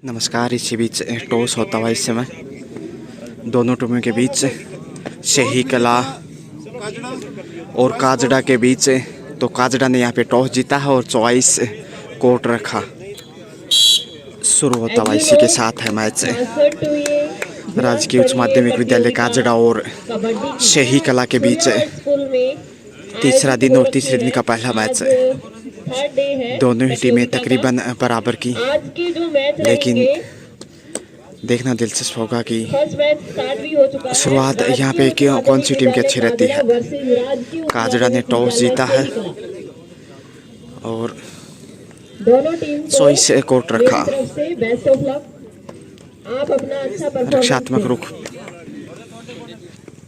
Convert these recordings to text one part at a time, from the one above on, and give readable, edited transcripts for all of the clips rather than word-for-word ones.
नमस्कार। इसी बीच टॉस होता हुआ इस समय दोनों टीमों के बीच शही कला और काजड़ा के बीच। तो काजड़ा ने यहाँ पे टॉस जीता है और चॉइस कोर्ट रखा। शुरू होता हुआ इसी के साथ है मैच राजकीय उच्च माध्यमिक विद्यालय काजड़ा और शही कला के बीच। तीसरा दिन और तीसरे दिन का पहला मैच है। दोनों ही टीमें तकरीबन बराबर की, लेकिन देखना दिलचस्प होगा कि शुरुआत यहाँ पे कौन सी टीम की अच्छी रहती है। काजड़ा ने टॉस जीता है और चॉइस कोर्ट रखा। रक्षात्मक रुख।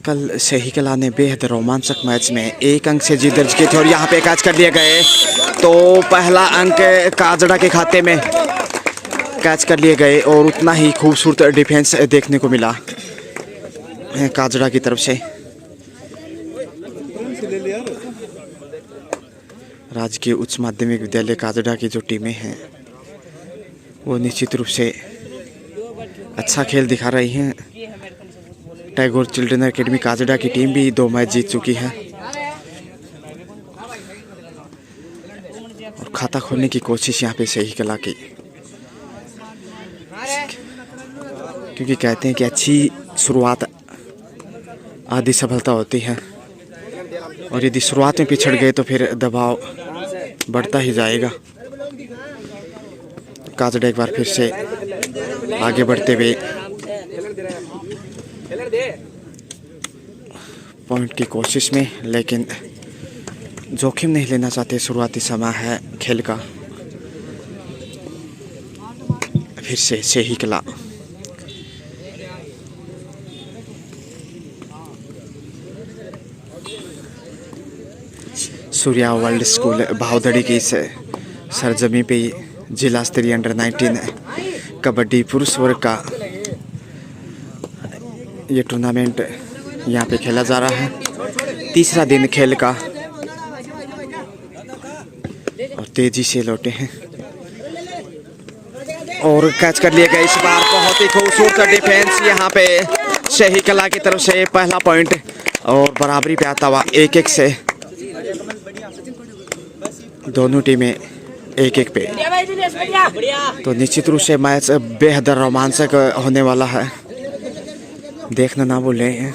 कल शही कला ने बेहद रोमांचक मैच में 1 अंक से जीत दर्ज की थी और यहाँ पे कैच कर लिए गए। तो पहला अंक काजड़ा के खाते में कैच कर लिए गए और उतना ही खूबसूरत डिफेंस देखने को मिला काजड़ा की तरफ से। राजकीय उच्च माध्यमिक विद्यालय काजड़ा की जो टीमें हैं वो निश्चित रूप से अच्छा खेल दिखा रही हैं। टैगोर चिल्ड्रन एकेडमी काजड़ा की टीम भी 2 मैच जीत चुकी है और खाता खोलने की कोशिश यहाँ पे शही कला की, क्योंकि कहते हैं कि अच्छी शुरुआत आधी सफलता होती है और यदि शुरुआत में पिछड़ गए तो फिर दबाव बढ़ता ही जाएगा। काजड़ा एक बार फिर से आगे बढ़ते हुए पॉइंट की कोशिश में, लेकिन जोखिम नहीं लेना चाहते। शुरुआती समय है खेल का। फिर से शही कला। सूर्या वर्ल्ड स्कूल भावदड़ी की इस सरजमी पे जिला स्तरीय अंडर 19 कबड्डी पुरुष वर्ग का ये टूर्नामेंट यहाँ पे खेला जा रहा है। तीसरा दिन खेल का और तेजी से लौटे हैं और कैच कर लिए गए इस बार। बहुत ही खूबसूरत डिफेंस यहाँ पे शही कला की तरफ से। पहला पॉइंट और बराबरी पे आता हुआ 1-1 से। दोनों टीमें 1-1 पे। तो निश्चित रूप से मैच बेहद रोमांचक होने वाला है, देखना ना भूलें।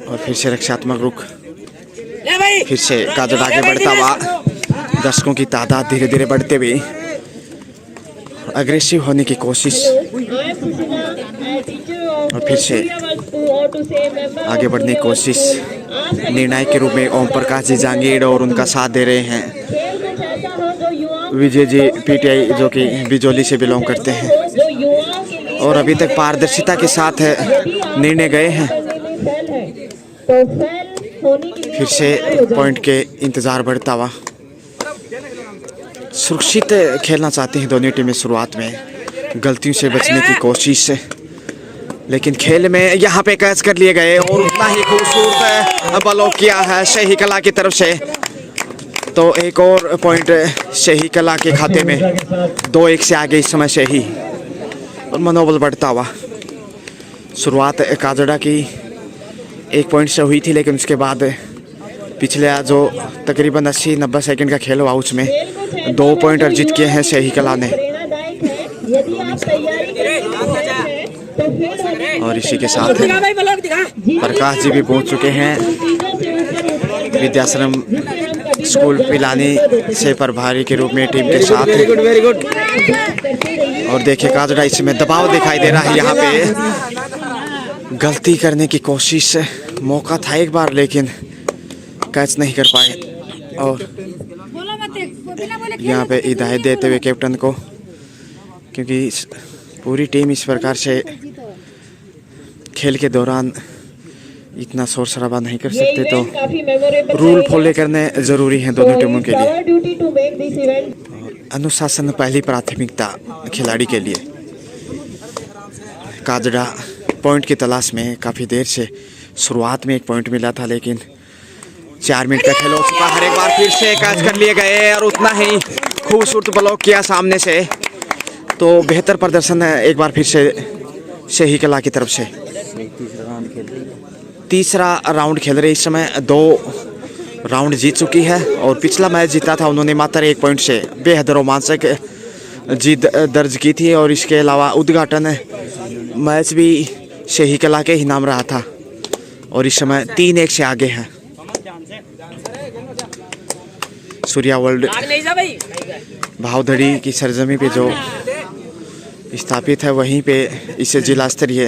और फिर से रक्षात्मक रुख। फिर से काजड़ा आगे बढ़ता हुआ। दर्शकों की तादाद धीरे धीरे बढ़ते हुए अग्रेसिव होने की कोशिश और फिर से आगे बढ़ने की कोशिश। निर्णायक के रूप में ओम प्रकाश जी जांगीड़ और उनका साथ दे रहे हैं विजय जी पीटीआई, जो कि बिजौली से बिलोंग करते हैं और अभी तक पारदर्शिता के साथ निर्णय गए हैं। फिर से पॉइंट के इंतजार बढ़ता हुआ। सुरक्षित खेलना चाहती हैं दोनों टीमें। शुरुआत में गलतियों से बचने की कोशिश, लेकिन खेल में यहाँ पे कैच कर लिए गए और उतना ही खूबसूरत ब्लॉक किया है शही कला की तरफ से। तो एक और पॉइंट शही कला के खाते में। 2-1 से आगे इस समय शही और मनोबल बढ़ता हुआ। शुरुआत काजड़ा की 1 पॉइंट से हुई थी, लेकिन उसके बाद पिछले जो तकरीबन 80-90 सेकंड का खेल हुआ उसमें 2 पॉइंट अर्जित किए हैं शही कला ने। और इसी के साथ प्रकाश जी भी पहुंच चुके हैं विद्याश्रम स्कूल पिलानी से प्रभारी के रूप में टीम के साथ। और देखिए काजड़ा इसमें दबाव दिखाई दे रहा है। यहाँ पे गलती करने की कोशिश, मौका था एक बार लेकिन कैच नहीं कर पाए। और यहाँ पे हिदायत देते हुए कैप्टन को, क्योंकि पूरी टीम इस प्रकार से खेल के दौरान इतना शोर शराबा नहीं कर सकते, तो रूल फॉलो करने जरूरी है दोनों टीमों के लिए। अनुशासन पहली प्राथमिकता खिलाड़ी के लिए। काजड़ा पॉइंट की तलाश में काफ़ी देर से। शुरुआत में 1 पॉइंट मिला था, लेकिन 4 मिनट का खेल हो चुका है। एक बार फिर से कैच कर लिए गए और उतना ही खूबसूरत ब्लॉक किया सामने से, तो बेहतर प्रदर्शन है एक बार फिर से शही कला की तरफ से। तीसरा राउंड खेल रहे इस समय, 2 राउंड जीत चुकी है और पिछला मैच जीता था उन्होंने मात्र 1 पॉइंट से। बेहद रोमांचक जीत दर्ज की थी और इसके अलावा उद्घाटन मैच भी शही कला के ही नाम रहा था और इस समय 3-1 से आगे है। सूर्या वर्ल्ड भावधड़ी की सरजमी पे जो स्थापित है वहीं पे इसे जिला स्तरीय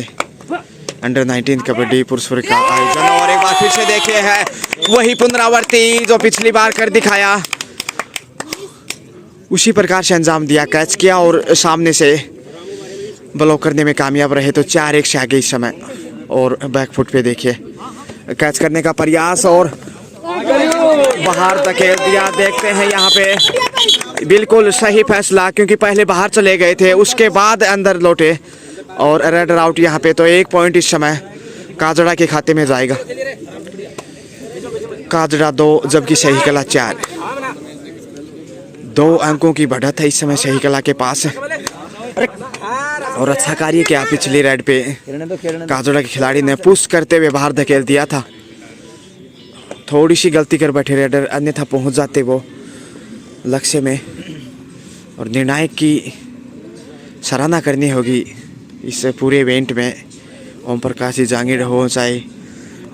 अंडर 19 कबड्डी पुरुष वर्ग का आयोजन, और एक बार फिर से देखे है वही पुनरावृत्ति जो पिछली बार कर दिखाया, उसी प्रकार से अंजाम दिया, कैच किया और सामने से ब्लॉक करने में कामयाब रहे, तो 4-1 से आगे इस समय। और बैकफुट पे देखिए कैच करने का प्रयास और बाहर धकेल दिया। देखते हैं यहाँ पे बिल्कुल सही फैसला, क्योंकि पहले बाहर चले गए थे उसके बाद अंदर लौटे और रेड आउट यहाँ पे। तो 1 पॉइंट इस समय काजड़ा के खाते में जाएगा। काजड़ा 2 जबकि शही कला 4। 2 अंकों की बढ़त है इस समय शही कला के पास और अच्छा कार्य किया पिछली रेड पे काजड़ा के खिलाड़ी ने पुश करते हुए बाहर धकेल दिया था। थोड़ी सी गलती कर बैठे रेडर, अन्यथा पहुंच जाते वो लक्ष्य में। और निर्णायक की सराहना करनी होगी इस पूरे इवेंट में। ओम प्रकाश जी जांगीर हो, चाहे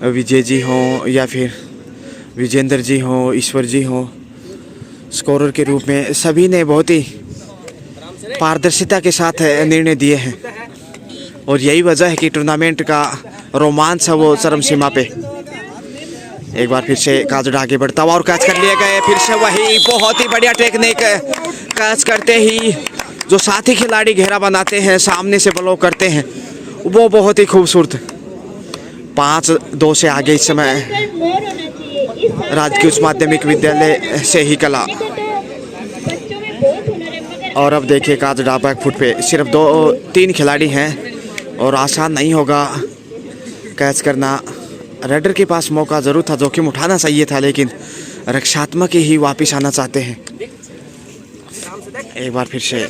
विजय जी हों या फिर विजेंद्र जी हों, ईश्वर जी हों, स्कोरर के रूप में सभी ने बहुत ही पारदर्शिता के साथ निर्णय दिए हैं और यही वजह है कि टूर्नामेंट का रोमांच है वो चरम सीमा पे। एक बार फिर से काजड़ा आगे बढ़ता हुआ और कैच कर लिए गए, फिर से वही बहुत ही बढ़िया टेक्निक। कैच करते ही जो साथी खिलाड़ी घेरा बनाते हैं, सामने से ब्लॉक करते हैं, वो बहुत ही खूबसूरत। 5-2 से आगे इस समय राजकीय उच्च माध्यमिक विद्यालय शही कला। और अब देखिए काजड़ा बैकफुट पे सिर्फ 2-3 खिलाड़ी हैं और आसान नहीं होगा कैच करना। रेडर के पास मौका जरूर था, जोखिम उठाना चाहिए था, लेकिन रक्षात्मक ही वापस आना चाहते हैं। एक बार फिर से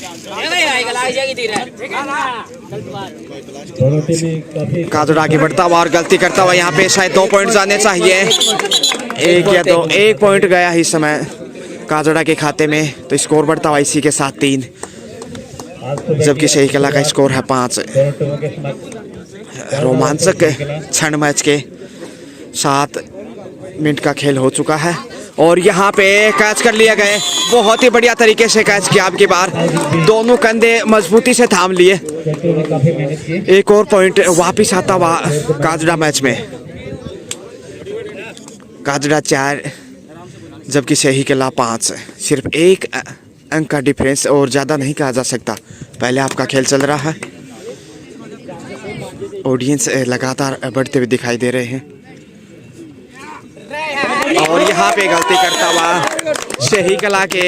काजड़ा आगे बढ़ता हुआ और गलती करता हुआ, यहाँ पे शायद 2 पॉइंट जाने चाहिए। 1 पॉइंट गया इस समय काजड़ा के खाते में, तो स्कोर बढ़ता हुआ इसी के साथ 3, जबकि शही कला का स्कोर है 5। रोमांचक क्षण मैच के 7 मिनट का खेल हो चुका है और यहाँ पे कैच कर लिया गए। बहुत ही बढ़िया तरीके से कैच किया आपकी बार, दोनों कंधे मजबूती से थाम लिए। 1 और पॉइंट वापिस आता हुआ काजड़ा मैच में। काजड़ा 4 जबकि शही कला 5। सिर्फ 1 अंक का डिफरेंस और ज़्यादा नहीं कहा जा सकता। पहले आपका खेल चल रहा है, ऑडियंस लगातार बढ़ते हुए दिखाई दे रहे हैं और यहाँ पे गलती करता हुआ शही कला के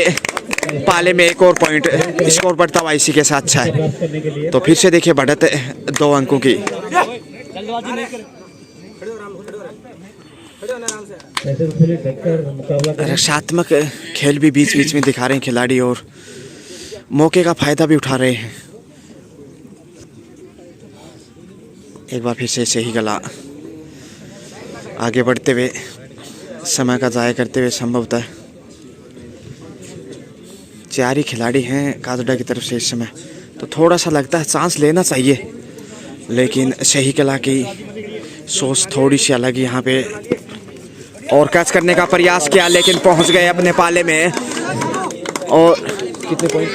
पाले में 1 और पॉइंट, स्कोर बढ़ता हुआ इसी के साथ 6। तो फिर से देखिए बढ़त 2 अंकों की। रक्षात्मक खेल भी बीच बीच में दिखा रहे हैं खिलाड़ी और मौके का फायदा भी उठा रहे हैं। एक बार फिर से शही कला आगे बढ़ते हुए, समय का ज़ाया करते हुए संभवतः 4 ही खिलाड़ी हैं काजड़ा की तरफ से इस समय, तो थोड़ा सा लगता है चांस लेना चाहिए, लेकिन शही कला की सोच थोड़ी सी अलग यहाँ पे। और कैच करने का प्रयास किया लेकिन पहुंच गए अपने पाले में और कितने पॉइंट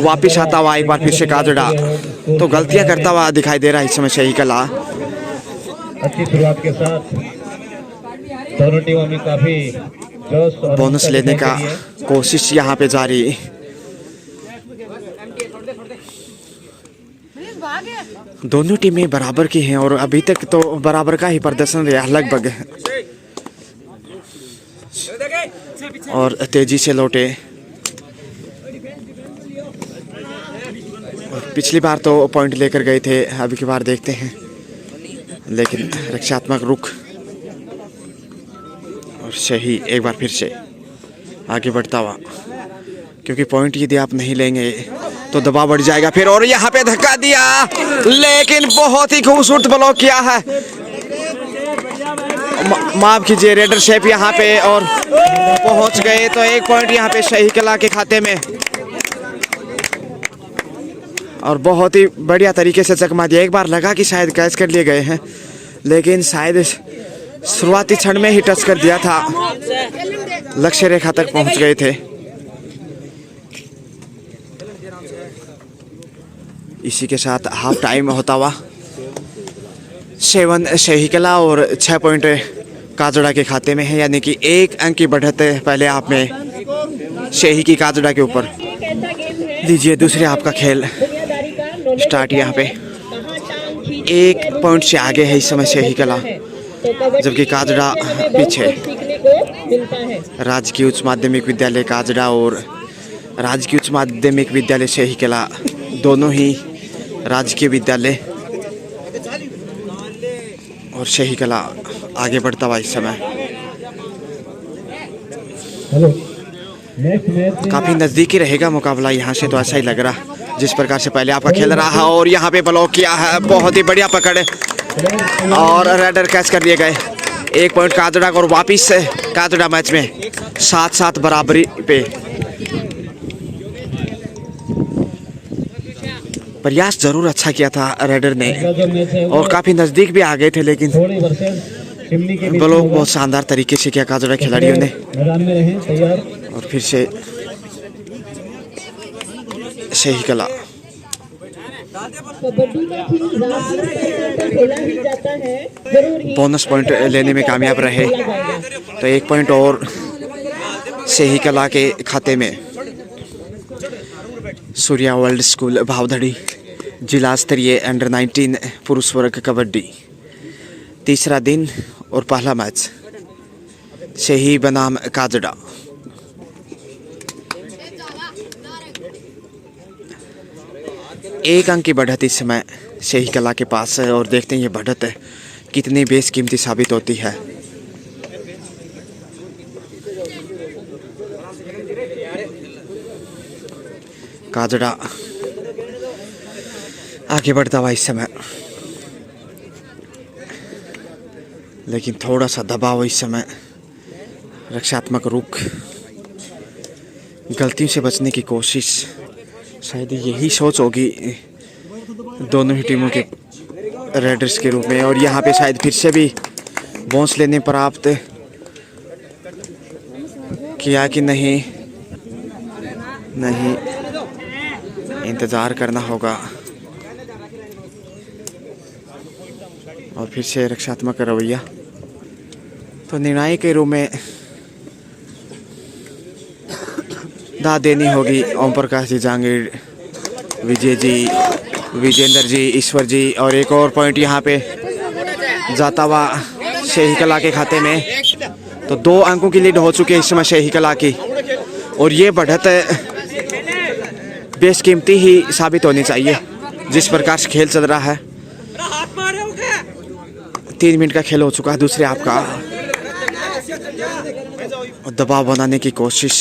वापिस आता हुआ एक बार फिर से काजड़ा। तो गलतियां करता हुआ दिखाई दे रहा है इस समय शही कला। अच्छी शुरुआत के साथ दोनों टीमों में काफी जोश और बोनस लेने का कोशिश यहाँ पे जारी। दोनों टीमें बराबर की हैं और अभी तक तो बराबर का ही प्रदर्शन रहा लगभग, और तेजी से लौटे। पिछली बार तो पॉइंट लेकर गए थे, अभी की बार देखते हैं, लेकिन रक्षात्मक रुख और शही एक बार फिर से आगे बढ़ता हुआ, क्योंकि पॉइंट यदि आप नहीं लेंगे तो दबाव बढ़ जाएगा फिर। और यहाँ पे धक्का दिया, लेकिन बहुत ही खूबसूरत ब्लॉक किया है। माफ कीजिए, रेडर शेप यहाँ पे और पहुंच गए। तो 1 पॉइंट यहाँ पे सही कला के खाते में, और बहुत ही बढ़िया तरीके से चकमा दिया। एक बार लगा कि शायद कैच कर लिए गए हैं, लेकिन शायद शुरुआती क्षण में ही टच कर दिया था, लक्ष्य रेखा तक पहुंच गए थे। इसी के साथ हाफ टाइम होता हुआ 7 सही कला और 6 पॉइंट काजड़ा के खाते में है, यानी कि 1 अंक की बढ़त पहले आप में शही की काजड़ा के ऊपर। लीजिए दूसरे आपका खेल स्टार्ट। यहाँ पे 1 पॉइंट से आगे है इस समय शही कला, जबकि काजड़ा पीछे। राजकीय उच्च माध्यमिक विद्यालय काजड़ा और राजकीय उच्च माध्यमिक विद्यालय शही कला दोनों ही राजकीय विद्यालय, और शही कला आगे बढ़ता हुआ इस समय। काफी नजदीकी रहेगा मुकाबला यहाँ से, तो ऐसा ही लग रहा जिस प्रकार से पहले आपका खेल रहा। और यहाँ पे ब्लॉक किया है, बहुत ही बढ़िया पकड़, और रेडर कैच कर लिए गए। 1 पॉइंट काजड़ा और वापिस काजड़ा मैच में 7-7 बराबरी पे। प्रयास जरूर अच्छा किया था रेडर ने, और काफी नजदीक भी आ गए थे, लेकिन ब्लॉक बहुत शानदार तरीके से किया काजड़ा खिलाड़ियों ने। और फिर से सही कला बोनस पॉइंट लेने में कामयाब रहे, तो 1 पॉइंट और सही कला के खाते में। सूर्या वर्ल्ड स्कूल भावधड़ी जिला स्तरीय अंडर 19 पुरुष वर्ग कबड्डी, तीसरा दिन और पहला मैच शही बनाम काजड़ा। एक अंक की बढ़त इस समय शही कला के पास है, और देखते हैं ये बढ़त कितनी बेशकीमती साबित होती है। काजड़ा आगे बढ़ता हुआ इस समय, लेकिन थोड़ा सा दबाव इस समय, रक्षात्मक रुख, गलतियों से बचने की कोशिश, शायद यही सोच होगी दोनों ही टीमों के रेडर्स के रूप में। और यहाँ पे शायद फिर से भी बोनस लेने प्राप्त किया कि नहीं, इंतज़ार करना होगा। और फिर से रक्षात्मक रवैया, तो निर्णायक के रूप में दाद देनी होगी ओम प्रकाश जी, जहांगीर, विजय जी, विजेंद्र जी, ईश्वर जी। और एक और पॉइंट यहाँ पे जाता हुआ शही कला के खाते में, तो 2 अंकों की लीड हो चुकी है इस समय शही कला की, और ये बढ़त बेशकीमती ही साबित होनी चाहिए जिस प्रकार से खेल चल रहा है। 3 मिनट का खेल हो चुका है दूसरे आपका, दबाव बनाने की कोशिश,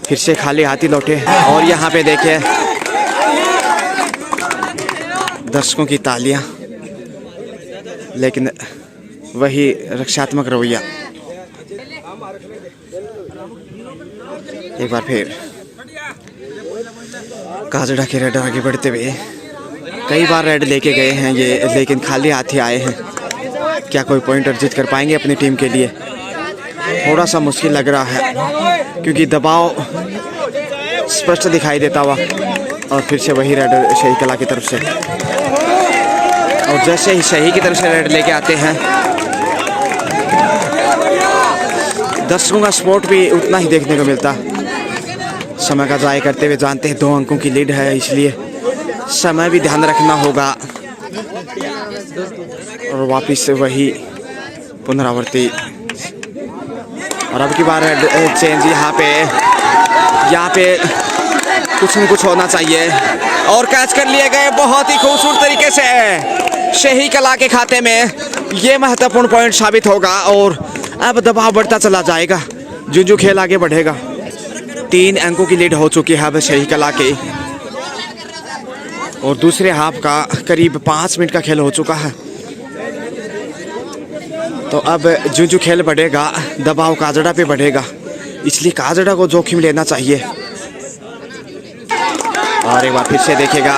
फिर से खाली हाथी लौटे। और यहाँ पे देखिए दर्शकों की तालियां, लेकिन वही रक्षात्मक रवैया। एक बार फिर काजड़ा के रेडर आगे बढ़ते हुए, कई बार रेड लेके गए हैं ये, लेकिन खाली हाथ ही आए हैं। क्या कोई पॉइंट अर्जित कर पाएंगे अपनी टीम के लिए? थोड़ा सा मुश्किल लग रहा है, क्योंकि दबाव स्पष्ट दिखाई देता हुआ। और फिर से वही रेडर शही कला की तरफ से, और जैसे ही शही की तरफ से रेड लेके आते हैं, दर्शकों का सपोर्ट भी उतना ही देखने को मिलता। समय का ज़ाया करते हुए जानते हैं 2 अंकों की लीड है, इसलिए समय भी ध्यान रखना होगा। और वापिस से वही पुनरावृत्ति, और अब की बार चेंज यहाँ पे कुछ न कुछ होना चाहिए। और कैच कर लिए गए बहुत ही खूबसूरत तरीके से शही कला के खाते में। ये महत्वपूर्ण पॉइंट साबित होगा, और अब दबाव बढ़ता चला जाएगा जो खेल आगे बढ़ेगा। 3 अंकों की लीड हो चुकी है अब सही कला की, और दूसरे हाफ का करीब 5 मिनट का खेल हो चुका है। तो अब जो खेल बढ़ेगा दबाव काजड़ा पे बढ़ेगा, इसलिए काजड़ा को जोखिम लेना चाहिए। और एक बार फिर से देखेगा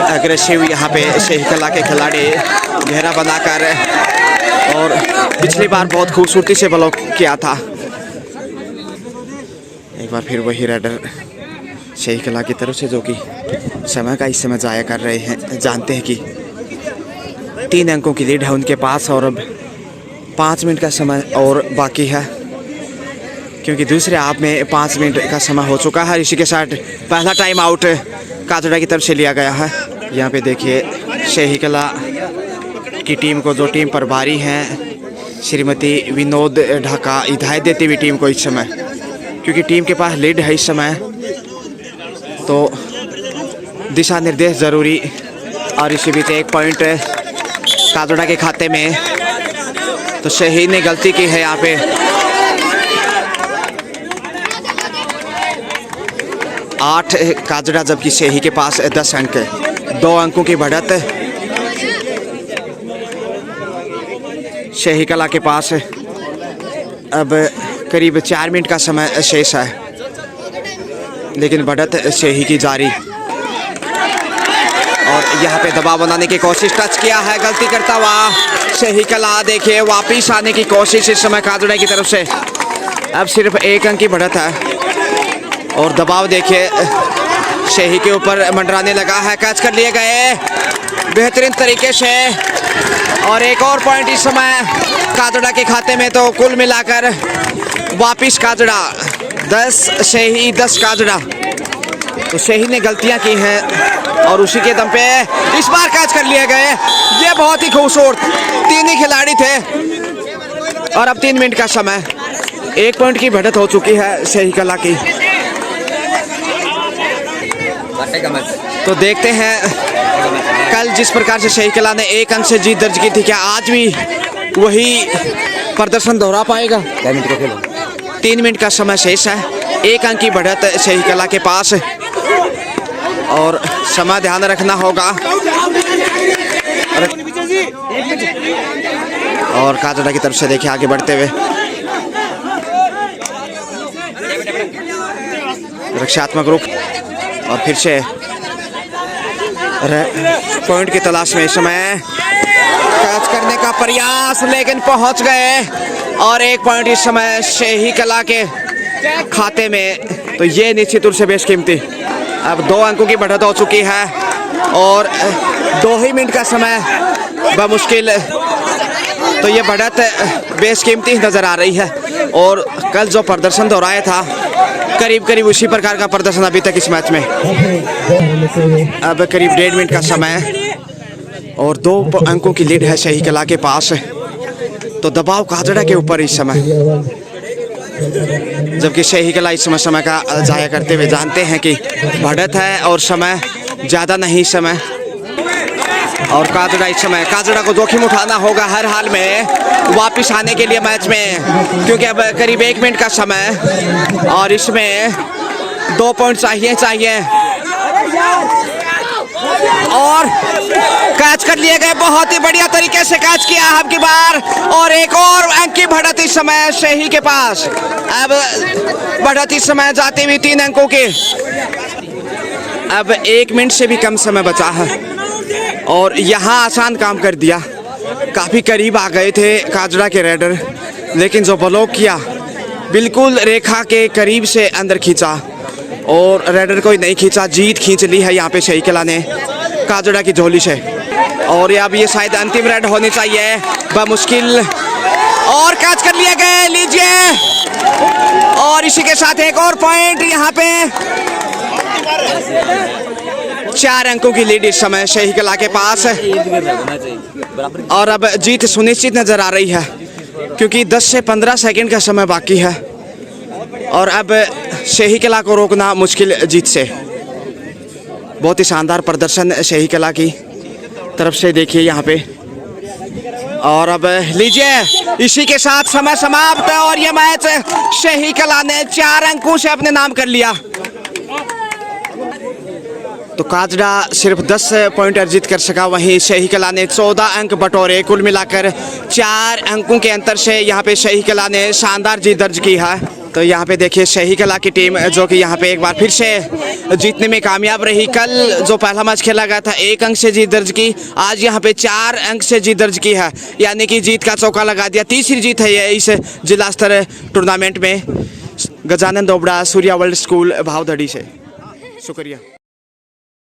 अग्रेसिव यहाँ पे सही कला के खिलाड़ी घेरा बनाकर, और पिछली बार बहुत खूबसूरती से ब्लॉक किया था। एक बार फिर वही रेडर सही कला की तरफ से, जो कि समय का इस समय जाया कर रहे हैं। जानते हैं कि 3 अंकों की लीड है उनके पास, और अब 5 मिनट का समय और बाकी है, क्योंकि दूसरे हाफ में 5 मिनट का समय हो चुका है। इसी के साथ पहला टाइम आउट काजड़ा की तरफ से लिया गया है। यहाँ पे देखिए सही कला की टीम को, जो टीम प्रभारी हैं श्रीमती विनोद ढाका, हिदायत देती हुई टीम को इस समय, क्योंकि टीम के पास लीड है इस समय, तो दिशा निर्देश ज़रूरी। और इसी बीच 1 पॉइंट काजड़ा के खाते में, तो शहीद ने गलती की है यहाँ पे। आठ काजड़ा, जबकि शही के पास 10 अंक, 2 अंकों की बढ़त शही कला के पास। अब करीब 4 मिनट का समय शेष है, लेकिन बढ़त शही की जारी। और यहाँ पे दबाव बनाने की कोशिश, टच किया है गलती करता हुआ शही कला। देखिए वापिस आने की कोशिश इस समय काजड़ा की तरफ से। अब सिर्फ 1 अंक की बढ़त है, और दबाव देखिए शही के ऊपर मंडराने लगा है। कैच कर लिए गए बेहतरीन तरीके से, और एक और पॉइंट इस समय काजड़ा के खाते में। तो कुल मिलाकर वापिस काजड़ा 10 शही 10 काजड़ा। तो शही ने गलतियां की हैं, और उसी के दम पे इस बार कैच कर लिए गए। ये बहुत ही खूबसूरत 3 ही खिलाड़ी थे, और अब 3 मिनट का समय, 1 पॉइंट की बढ़त हो चुकी है शही कला की। तो देखते हैं कल जिस प्रकार से शही कला ने 1 अंक से जीत दर्ज की थी, क्या आज भी वही प्रदर्शन दोहरा पाएगा। 3 मिनट का समय शेष है, 1 अंक की बढ़त शही कला के पास, और समय ध्यान रखना होगा। और काजड़ा की तरफ से देखिए आगे बढ़ते हुए रक्षात्मक रुख, और फिर से पॉइंट की तलाश में इस समय कैच करने का प्रयास, लेकिन पहुंच गए। और 1 पॉइंट इस समय शही कला के खाते में। तो ये निश्चित रूप से बेशकीमती। अब 2 अंकों की बढ़त हो चुकी है, और 2 ही मिनट का समय बमुश्किल। तो ये बढ़त बेशकीमती नज़र आ रही है, और कल जो प्रदर्शन दोहराया था करीब करीब उसी प्रकार का प्रदर्शन अभी तक इस मैच में। अब करीब 1.5 मिनट का समय, और 2 अंकों की लीड है शही कला के पास। तो दबाव काजड़ा के ऊपर इस समय, जबकि शही कला इस समय का जाया करते हुए जानते हैं कि बढ़त है और समय ज़्यादा नहीं इस समय। और काजड़ा इस समय, काजड़ा को जोखिम उठाना होगा हर हाल में वापस आने के लिए मैच में, क्योंकि अब करीब 1 मिनट का समय, और इसमें 2 पॉइंट चाहिए। और कैच कर लिए गए, बहुत ही बढ़िया तरीके से कैच किया अब की बार, और एक और अंक की बढ़त इस समय शही के पास। अब बढ़त इस समय जाती हुई 3 अंकों की। अब 1 मिनट से भी कम समय बचा है, और यहाँ आसान काम कर दिया। काफ़ी करीब आ गए थे काजड़ा के रेडर, लेकिन जो ब्लॉक किया बिल्कुल रेखा के करीब से अंदर खींचा, और रेडर को ही नहीं खींचा, जीत खींच ली है यहाँ पे शही कला ने काजड़ा की झोली से। और अब ये शायद अंतिम रेड होनी चाहिए बमुश्किल, और कैच कर लिए गए। लीजिए, और इसी के साथ एक और पॉइंट यहाँ पे। 4 अंकों की लीड इस समय शही कला के पास है, और अब जीत सुनिश्चित नजर आ रही है, क्योंकि 10 से 15 सेकंड का समय बाकी है, और अब शही कला को रोकना मुश्किल जीत से। बहुत ही शानदार प्रदर्शन शही कला की तरफ से। देखिए यहाँ पे और अब लीजिए इसी के साथ समय समाप्त और ये मैच शही कला ने 4 अंकों से अपने नाम कर लिया। तो काजड़ा सिर्फ 10 पॉइंट अर्जित कर सका, वहीं शही कला ने 14 अंक बटोरे। कुल मिलाकर 4 अंकों के अंतर से यहाँ पे शही कला ने शानदार जीत दर्ज की है। तो यहाँ पे देखिए शही कला की टीम जो कि यहाँ पे एक बार फिर से जीतने में कामयाब रही। कल जो पहला मैच खेला गया था 1 अंक से जीत दर्ज की, आज यहाँ पे 4 अंक से जीत दर्ज की है, यानी कि जीत का चौका लगा दिया। तीसरी जीत है ये इस जिला स्तर टूर्नामेंट में। गजानन दोबड़ा, सूर्या वर्ल्ड स्कूल, भावधड़ी से। शुक्रिया।